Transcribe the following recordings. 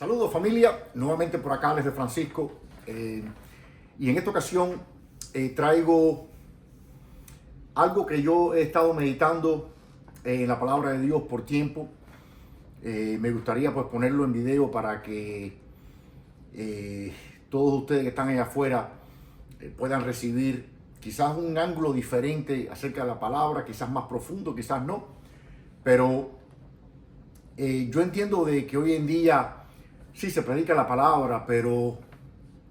Saludos familia, nuevamente por acá desde Francisco y en esta ocasión traigo algo que yo he estado meditando en la palabra de Dios por tiempo. Me gustaría pues ponerlo en video para que todos ustedes que están allá afuera puedan recibir quizás un ángulo diferente acerca de la palabra, quizás más profundo, quizás no, pero yo entiendo de que hoy en día sí se predica la palabra, pero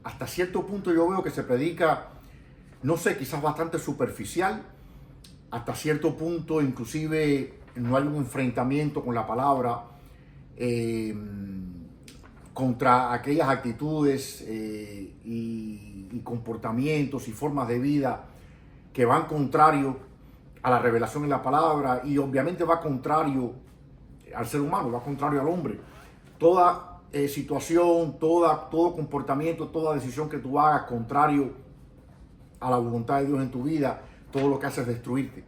hasta cierto punto yo veo que se predica, no sé, quizás bastante superficial. Hasta cierto punto inclusive no hay un enfrentamiento con la palabra contra aquellas actitudes y comportamientos y formas de vida que van contrario a la revelación en la palabra, y obviamente va contrario al ser humano, va contrario al hombre. Toda situación, todo comportamiento, toda decisión que tú hagas contrario a la voluntad de Dios en tu vida, todo lo que hace es destruirte.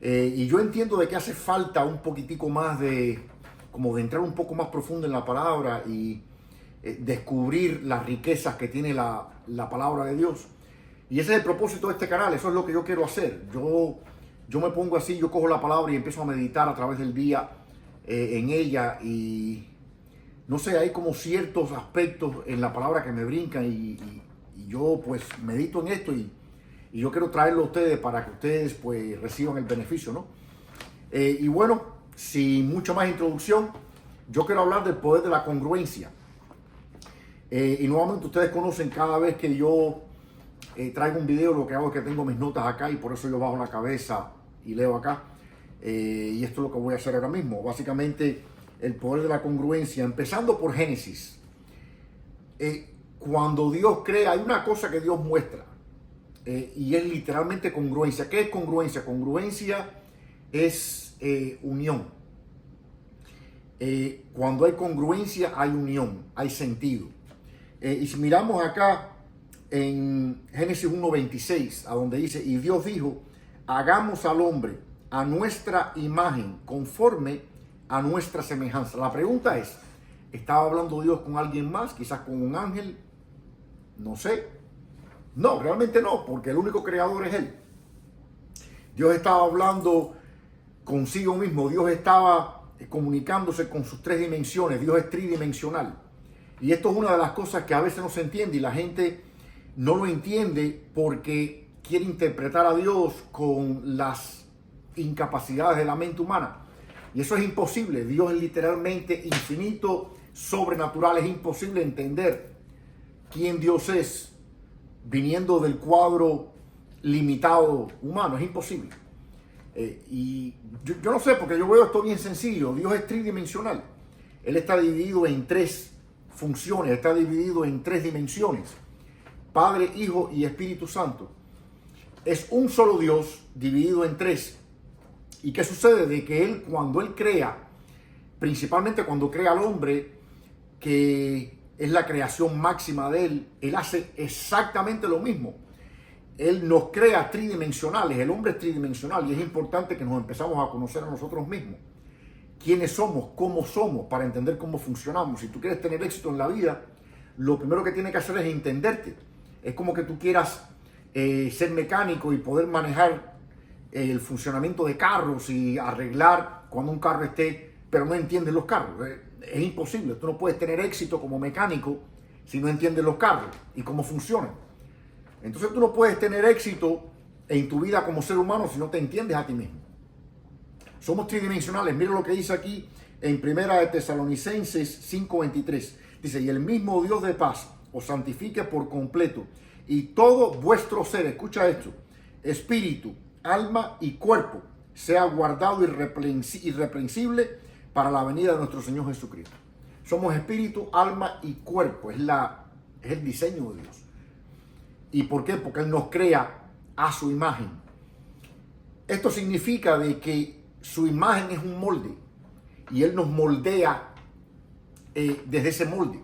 Y yo entiendo de que hace falta un poquitico más de entrar un poco más profundo en la palabra y descubrir las riquezas que tiene la palabra de Dios. Y ese es el propósito de este canal, eso es lo que yo quiero hacer. Yo me pongo así, yo cojo la palabra y empiezo a meditar a través del día en ella, y no sé, hay como ciertos aspectos en la palabra que me brincan y yo pues medito en esto y yo quiero traerlo a ustedes para que ustedes pues reciban el beneficio, ¿no? Y bueno, sin mucha más introducción, yo quiero hablar del poder de la congruencia. Y nuevamente ustedes conocen, cada vez que yo traigo un video, lo que hago es que tengo mis notas acá y por eso yo bajo la cabeza y leo acá. Y esto es lo que voy a hacer ahora mismo. Básicamente, el poder de la congruencia, empezando por Génesis. Cuando Dios crea, hay una cosa que Dios muestra, y es literalmente congruencia. ¿Qué es congruencia? Congruencia es unión. Cuando hay congruencia, hay unión, hay sentido. Y si miramos acá en Génesis 1:26, a donde dice: y Dios dijo, hagamos al hombre a nuestra imagen, conforme a nuestra semejanza. La pregunta es, ¿estaba hablando Dios con alguien más? Quizás con un ángel, no sé. No, realmente no, porque el único creador es Él. Dios estaba hablando consigo mismo. Dios estaba comunicándose con sus tres dimensiones. Dios es tridimensional. Y esto es una de las cosas que a veces no se entiende y la gente no lo entiende porque quiere interpretar a Dios con las incapacidades de la mente humana. Y eso es imposible. Dios es literalmente infinito, sobrenatural. Es imposible entender quién Dios es viniendo del cuadro limitado humano. Es imposible. Y yo no sé, porque yo veo esto bien sencillo. Dios es tridimensional. Él está dividido en tres funciones, está dividido en tres dimensiones: Padre, Hijo y Espíritu Santo. Es un solo Dios dividido en tres. ¿Y qué sucede? De que Él, cuando Él crea, principalmente cuando crea al hombre, que es la creación máxima de Él, Él hace exactamente lo mismo. Él nos crea tridimensionales. El hombre es tridimensional y es importante que nos empezamos a conocer a nosotros mismos. ¿Quiénes somos? ¿Cómo somos? Para entender cómo funcionamos. Si tú quieres tener éxito en la vida, lo primero que tienes que hacer es entenderte. Es como que tú quieras ser mecánico y poder manejar el funcionamiento de carros y arreglar cuando un carro esté, pero no entiendes los carros. Es imposible. Tú no puedes tener éxito como mecánico si no entiendes los carros y cómo funcionan. Entonces tú no puedes tener éxito en tu vida como ser humano si no te entiendes a ti mismo. Somos tridimensionales. Mira lo que dice aquí en 1 Tesalonicenses 5:23. Dice: y el mismo Dios de paz os santifique por completo, y todo vuestro ser, escucha esto, espíritu, alma y cuerpo, sea guardado irreprensible para la venida de nuestro Señor Jesucristo. Somos espíritu, alma y cuerpo. Es el diseño de Dios. ¿Y por qué? Porque Él nos crea a su imagen. Esto significa de que su imagen es un molde y Él nos moldea desde ese molde.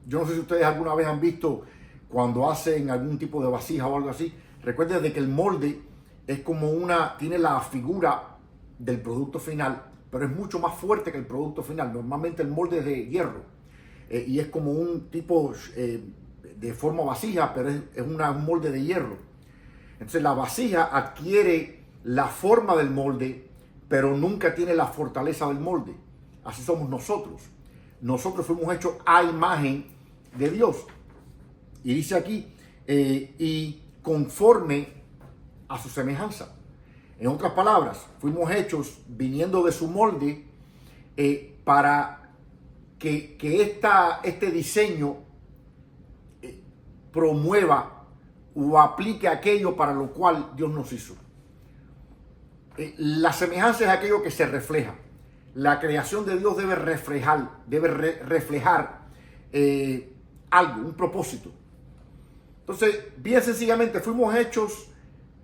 Yo no sé si ustedes alguna vez han visto cuando hacen algún tipo de vasija o algo así. Recuerden de que el molde es como tiene la figura del producto final, pero es mucho más fuerte que el producto final. Normalmente el molde es de hierro y es como un tipo de forma vasija, pero es un molde de hierro. Entonces la vasija adquiere la forma del molde, pero nunca tiene la fortaleza del molde. Así somos nosotros. Nosotros fuimos hechos a imagen de Dios. Y dice aquí, y conforme a su semejanza. En otras palabras, fuimos hechos viniendo de su molde para que este diseño promueva o aplique aquello para lo cual Dios nos hizo. La semejanza es aquello que se refleja. La creación de Dios debe reflejar algo, un propósito. Entonces, bien sencillamente, fuimos hechos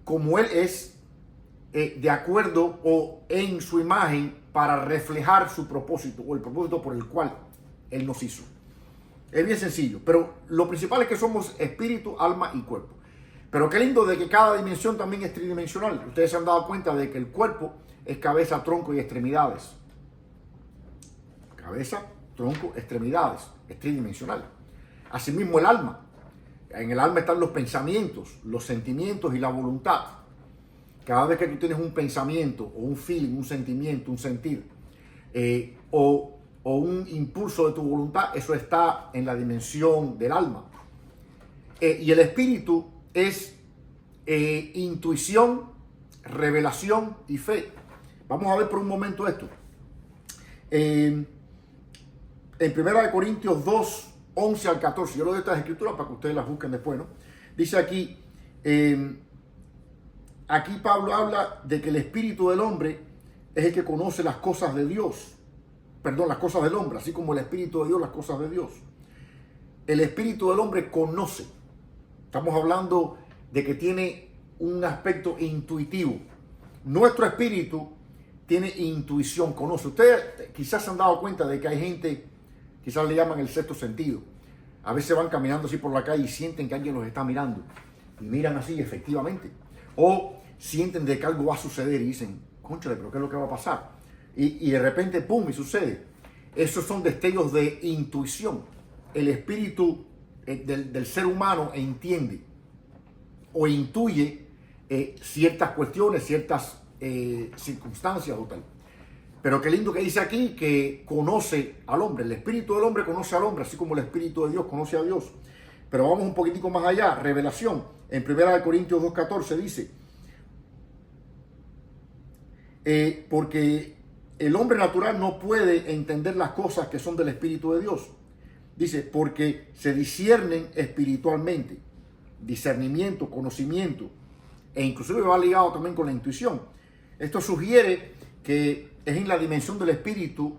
como Él es, de acuerdo o en su imagen, para reflejar su propósito o el propósito por el cual Él nos hizo. Es bien sencillo, pero lo principal es que somos espíritu, alma y cuerpo. Pero qué lindo de que cada dimensión también es tridimensional. Ustedes se han dado cuenta de que el cuerpo es cabeza, tronco y extremidades. Cabeza, tronco, extremidades. Es tridimensional. Asimismo el alma. En el alma están los pensamientos, los sentimientos y la voluntad. Cada vez que tú tienes un pensamiento o un feeling, un sentimiento, un sentir o un impulso de tu voluntad, eso está en la dimensión del alma. Y el espíritu es intuición, revelación y fe. Vamos a ver por un momento esto. En 1 Corintios 2, 11 al 14, yo lo doy estas escrituras para que ustedes las busquen después, ¿no? Dice aquí, aquí Pablo habla de que el espíritu del hombre es el que conoce las cosas de Dios. Perdón, las cosas del hombre, así como el espíritu de Dios, las cosas de Dios. El espíritu del hombre conoce. Estamos hablando de que tiene un aspecto intuitivo. Nuestro espíritu tiene intuición, conoce. Ustedes quizás se han dado cuenta de que hay gente, quizás le llaman el sexto sentido. A veces van caminando así por la calle y sienten que alguien los está mirando. Y miran así, efectivamente. O sienten de que algo va a suceder y dicen, cónchale, pero ¿qué es lo que va a pasar? Y de repente, pum, y sucede. Esos son destellos de intuición. El espíritu del ser humano entiende o intuye ciertas cuestiones, ciertas circunstancias o tal. Pero qué lindo que dice aquí que conoce al hombre. El espíritu del hombre conoce al hombre, así como el espíritu de Dios conoce a Dios. Pero vamos un poquitico más allá. Revelación. En 1 Corintios 2.14 dice, porque el hombre natural no puede entender las cosas que son del Espíritu de Dios. Dice, porque se disciernen espiritualmente. Discernimiento, conocimiento. E inclusive va ligado también con la intuición. Esto sugiere que es en la dimensión del Espíritu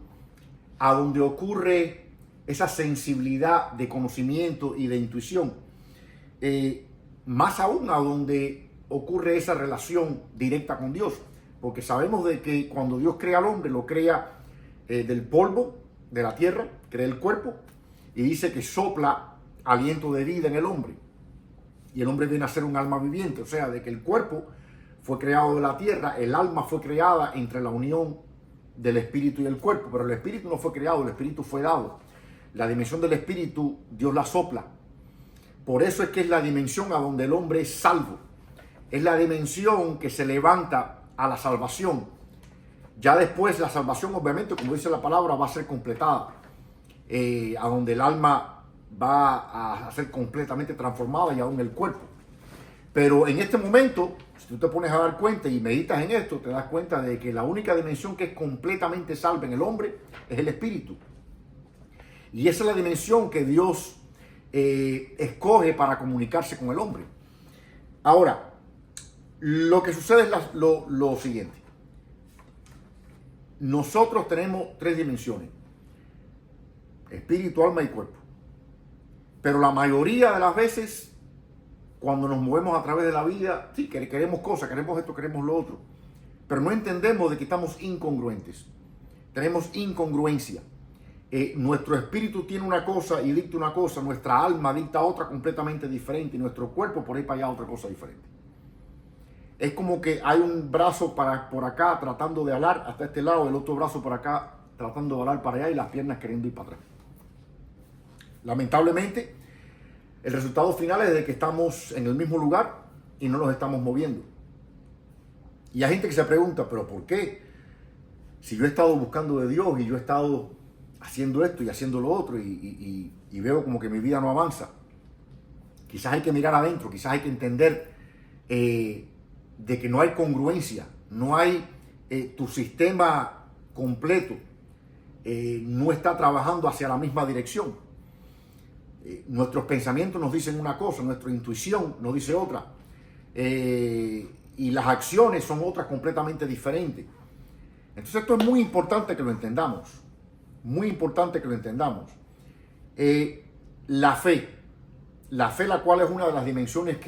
a donde ocurre esa sensibilidad de conocimiento y de intuición. Más aún a donde ocurre esa relación directa con Dios. Porque sabemos de que cuando Dios crea al hombre, lo crea del polvo de la tierra, crea el cuerpo, y dice que sopla aliento de vida en el hombre. Y el hombre viene a ser un alma viviente, o sea, de que el cuerpo fue creado de la tierra, el alma fue creada entre la unión del espíritu y el cuerpo, pero el espíritu no fue creado, el espíritu fue dado. La dimensión del espíritu, Dios la sopla. Por eso es que es la dimensión a donde el hombre es salvo. Es la dimensión que se levanta a la salvación. Ya después la salvación, obviamente, como dice la palabra, va a ser completada, a donde el alma va a ser completamente transformada y aún el cuerpo. Pero en este momento, si tú te pones a dar cuenta y meditas en esto, te das cuenta de que la única dimensión que es completamente salva en el hombre es el espíritu. Y esa es la dimensión que Dios escoge para comunicarse con el hombre. Ahora, lo que sucede es lo siguiente. Nosotros tenemos tres dimensiones: espíritu, alma y cuerpo. Pero la mayoría de las veces, cuando nos movemos a través de la vida, sí, queremos cosas, queremos esto, queremos lo otro. Pero no entendemos de que estamos incongruentes. Tenemos incongruencia. Nuestro espíritu tiene una cosa y dicta una cosa, nuestra alma dicta otra completamente diferente y nuestro cuerpo por ahí para allá otra cosa diferente. es como que hay un brazo por acá tratando de alar hasta este lado, el otro brazo por acá tratando de alar para allá y las piernas queriendo ir para atrás. Lamentablemente, el resultado final es de que estamos en el mismo lugar y no nos estamos moviendo. Y hay gente que se pregunta, ¿pero por qué? Si yo he estado buscando de Dios y yo he estado haciendo esto y haciendo lo otro y veo como que mi vida no avanza. Quizás hay que mirar adentro, quizás hay que entender de que no hay congruencia, no hay tu sistema completo, no está trabajando hacia la misma dirección. Nuestros pensamientos nos dicen una cosa, nuestra intuición nos dice otra, y las acciones son otras completamente diferentes. Entonces esto es muy importante que lo entendamos, muy importante que lo entendamos. La fe, la cual es una de las dimensiones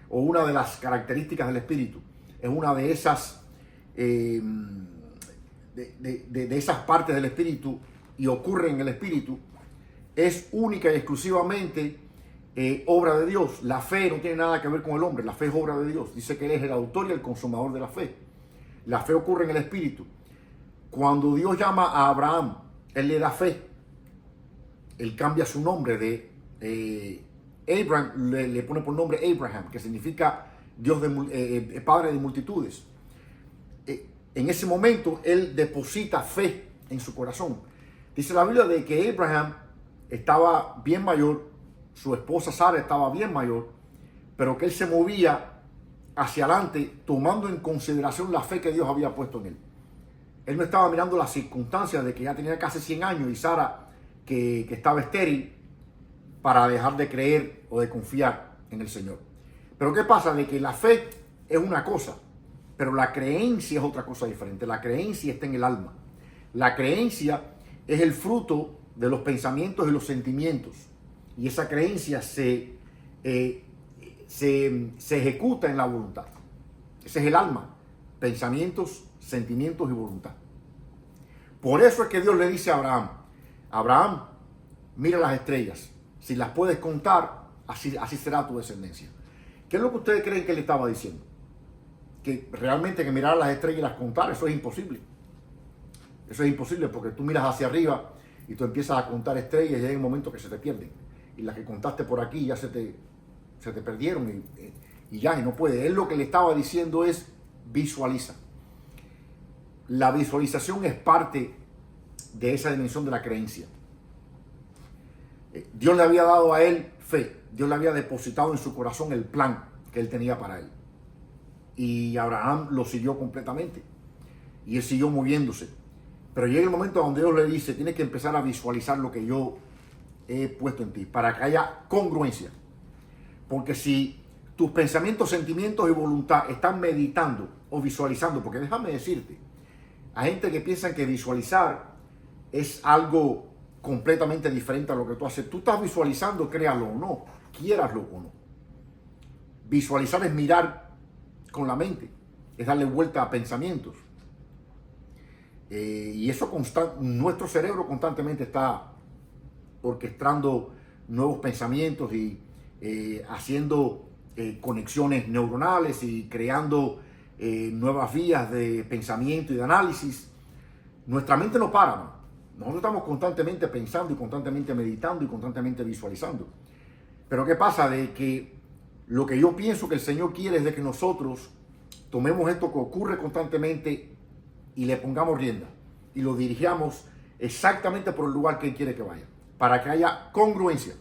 o una de las características del Espíritu, es una de esas, de esas partes del Espíritu y ocurre en el Espíritu, es única y exclusivamente obra de Dios. La fe no tiene nada que ver con el hombre, la fe es obra de Dios. Dice que Él es el autor y el consumador de la fe. La fe ocurre en el Espíritu. Cuando Dios llama a Abraham, Él le da fe. Él cambia su nombre de Abraham, le pone por nombre Abraham, que significa Dios Padre de multitudes. En ese momento, Él deposita fe en su corazón. Dice la Biblia de que Abraham estaba bien mayor, su esposa Sara estaba bien mayor, pero que él se movía hacia adelante tomando en consideración la fe que Dios había puesto en él. Él no estaba mirando las circunstancias de que ya tenía casi 100 años y Sara que estaba estéril para dejar de creer o de confiar en el Señor. Pero ¿qué pasa? De que la fe es una cosa, pero la creencia es otra cosa diferente. La creencia está en el alma. La creencia es el fruto de los pensamientos y los sentimientos. Y esa creencia se ejecuta en la voluntad. Ese es el alma. Pensamientos, sentimientos y voluntad. Por eso es que Dios le dice a Abraham, Abraham, mira las estrellas. Si las puedes contar, así será tu descendencia. ¿Qué es lo que ustedes creen que le estaba diciendo? Que realmente que mirar las estrellas y las contar, eso es imposible. Eso es imposible porque tú miras hacia arriba y tú empiezas a contar estrellas y hay un momento que se te pierden. Y las que contaste por aquí ya se te perdieron y ya, y no puede. Él lo que le estaba diciendo es visualiza. La visualización es parte de esa dimensión de la creencia. Dios le había dado a él fe. Dios le había depositado en su corazón el plan que él tenía para él. Y Abraham lo siguió completamente. Y él siguió moviéndose. Pero llega el momento donde Dios le dice, tienes que empezar a visualizar lo que yo he puesto en ti, para que haya congruencia. Porque si tus pensamientos, sentimientos y voluntad están meditando o visualizando, porque déjame decirte, hay gente que piensa que visualizar es algo completamente diferente a lo que tú haces. Tú estás visualizando, créalo o no, quiéraslo o no. Visualizar es mirar con la mente, es darle vuelta a pensamientos. Y eso nuestro cerebro constantemente está orquestando nuevos pensamientos y haciendo conexiones neuronales y creando nuevas vías de pensamiento y de análisis. Nuestra mente no para, ¿no? Nosotros estamos constantemente pensando y constantemente meditando y constantemente visualizando. Pero ¿qué pasa? De que lo que yo pienso que el Señor quiere es de que nosotros tomemos esto que ocurre constantemente y le pongamos rienda y lo dirigamos exactamente por el lugar que Él quiere que vaya, para que haya congruencia.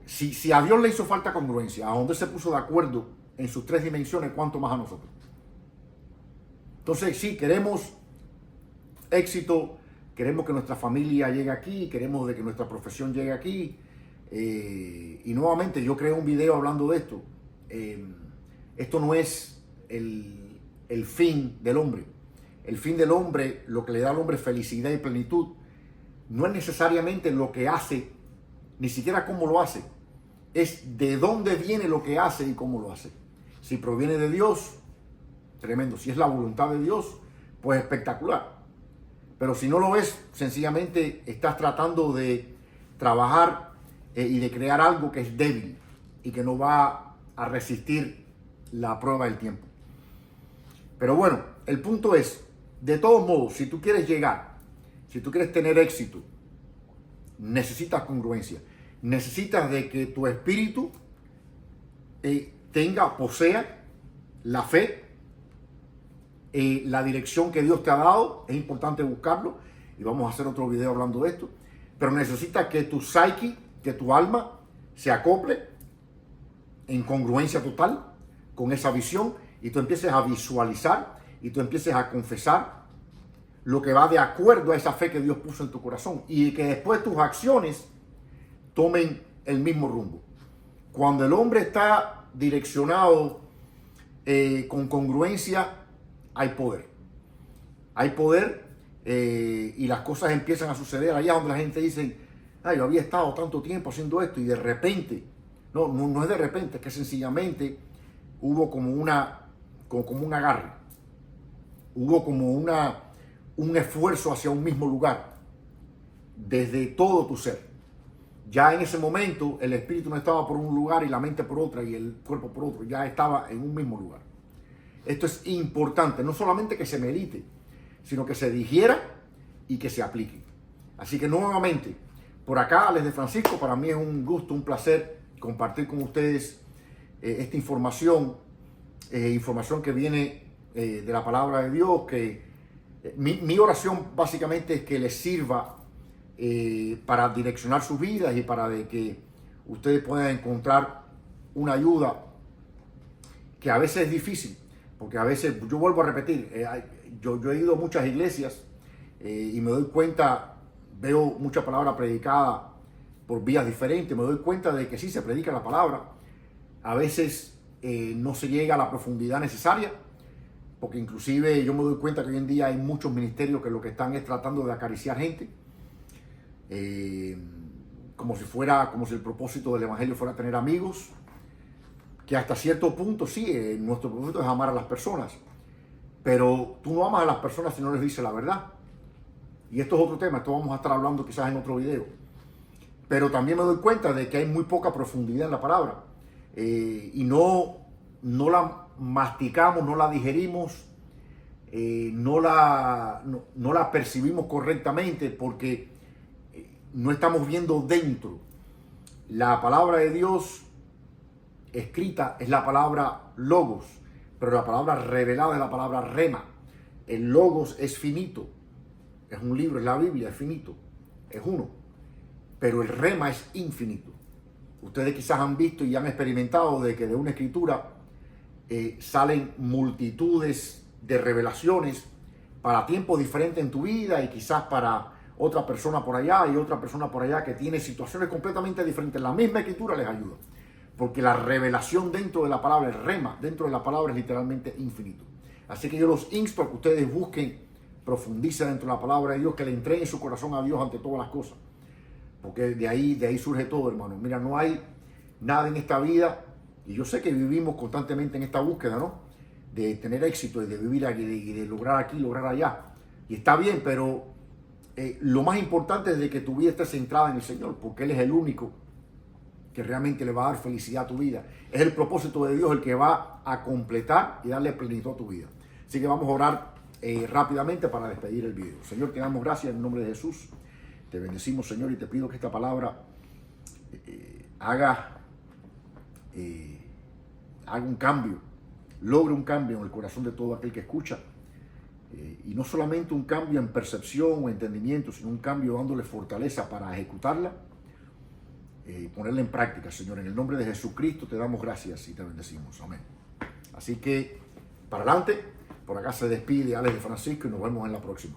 Si a Dios le hizo falta congruencia, a donde se puso de acuerdo en sus 3 dimensiones, ¿cuánto más a nosotros? Entonces, sí, queremos éxito, queremos que nuestra familia llegue aquí, queremos de que nuestra profesión llegue aquí. Y nuevamente, yo creé un video hablando de esto. Esto no es el fin del hombre. El fin del hombre, lo que le da al hombre felicidad y plenitud, no es necesariamente lo que hace, ni siquiera cómo lo hace. Es de dónde viene lo que hace y cómo lo hace. Si proviene de Dios, tremendo. Si es la voluntad de Dios, pues espectacular. Pero si no lo es, sencillamente estás tratando de trabajar y de crear algo que es débil y que no va a resistir la prueba del tiempo. Pero bueno, el punto es, de todos modos, si tú quieres llegar, si tú quieres tener éxito, necesitas congruencia. Necesitas de que tu espíritu posea la fe, la dirección que Dios te ha dado. Es importante buscarlo y vamos a hacer otro video hablando de esto. Pero necesitas que tu psique, que tu alma se acople en congruencia total con esa visión y tú empieces a visualizar y tú empieces a confesar lo que va de acuerdo a esa fe que Dios puso en tu corazón y que después tus acciones tomen el mismo rumbo. Cuando el hombre está direccionado con congruencia, hay poder. Hay poder y las cosas empiezan a suceder allá donde la gente dice, yo había estado tanto tiempo haciendo esto y de repente, no es de repente, es que sencillamente hubo como un agarre, hubo como un esfuerzo hacia un mismo lugar, desde todo tu ser. Ya en ese momento el espíritu no estaba por un lugar y la mente por otra y el cuerpo por otro, ya estaba en un mismo lugar. Esto es importante, no solamente que se medite, sino que se digiera y que se aplique. Así que nuevamente, por acá, desde Francisco, para mí es un gusto, un placer compartir con ustedes esta información, información que viene de la palabra de Dios, que mi oración básicamente es que les sirva para direccionar sus vidas y para de que ustedes puedan encontrar una ayuda que a veces es difícil, porque a veces, yo vuelvo a repetir, yo he ido a muchas iglesias y me doy cuenta, veo mucha palabra predicada por vías diferentes, me doy cuenta de que sí se predica la palabra, a veces no se llega a la profundidad necesaria, porque inclusive yo me doy cuenta que hoy en día hay muchos ministerios que lo que están es tratando de acariciar gente, como si el propósito del evangelio fuera tener amigos, que hasta cierto punto sí, nuestro propósito es amar a las personas, pero tú no amas a las personas si no les dices la verdad. Y esto es otro tema, esto vamos a estar hablando quizás en otro video. Pero también me doy cuenta de que hay muy poca profundidad en la palabra y no la masticamos, no la digerimos, no la percibimos correctamente porque no estamos viendo dentro. La palabra de Dios escrita es la palabra logos, pero la palabra revelada es la palabra rema. El logos es finito, es un libro, es la Biblia, es finito, es uno, pero el rema es infinito. Ustedes quizás han visto y han experimentado de que de una escritura salen multitudes de revelaciones para tiempos diferentes en tu vida y quizás para otra persona por allá y otra persona por allá que tiene situaciones completamente diferentes. La misma escritura les ayuda, porque la revelación dentro de la palabra, el rema dentro de la palabra es literalmente infinito. Así que yo los insto a que ustedes busquen, profundicen dentro de la palabra de Dios, que le entreguen su corazón a Dios ante todas las cosas, porque de ahí surge todo, hermano. Mira, no hay nada en esta vida, y yo sé que vivimos constantemente en esta búsqueda, ¿no?, de tener éxito y de vivir aquí, y de lograr aquí, lograr allá, y está bien, pero lo más importante es de que tu vida esté centrada en el Señor, porque Él es el único que realmente le va a dar felicidad a tu vida. Es el propósito de Dios el que va a completar y darle plenitud a tu vida. Así que vamos a orar rápidamente para despedir el video. Señor, te damos gracias en el nombre de Jesús. Te bendecimos, Señor, y te pido que esta palabra haga un cambio, logre un cambio en el corazón de todo aquel que escucha. Y no solamente un cambio en percepción o entendimiento, sino un cambio dándole fortaleza para ejecutarla, ponerla en práctica, Señor. En el nombre de Jesucristo te damos gracias y te bendecimos. Amén. Así que, para adelante, por acá se despide Alex de Francisco y nos vemos en la próxima.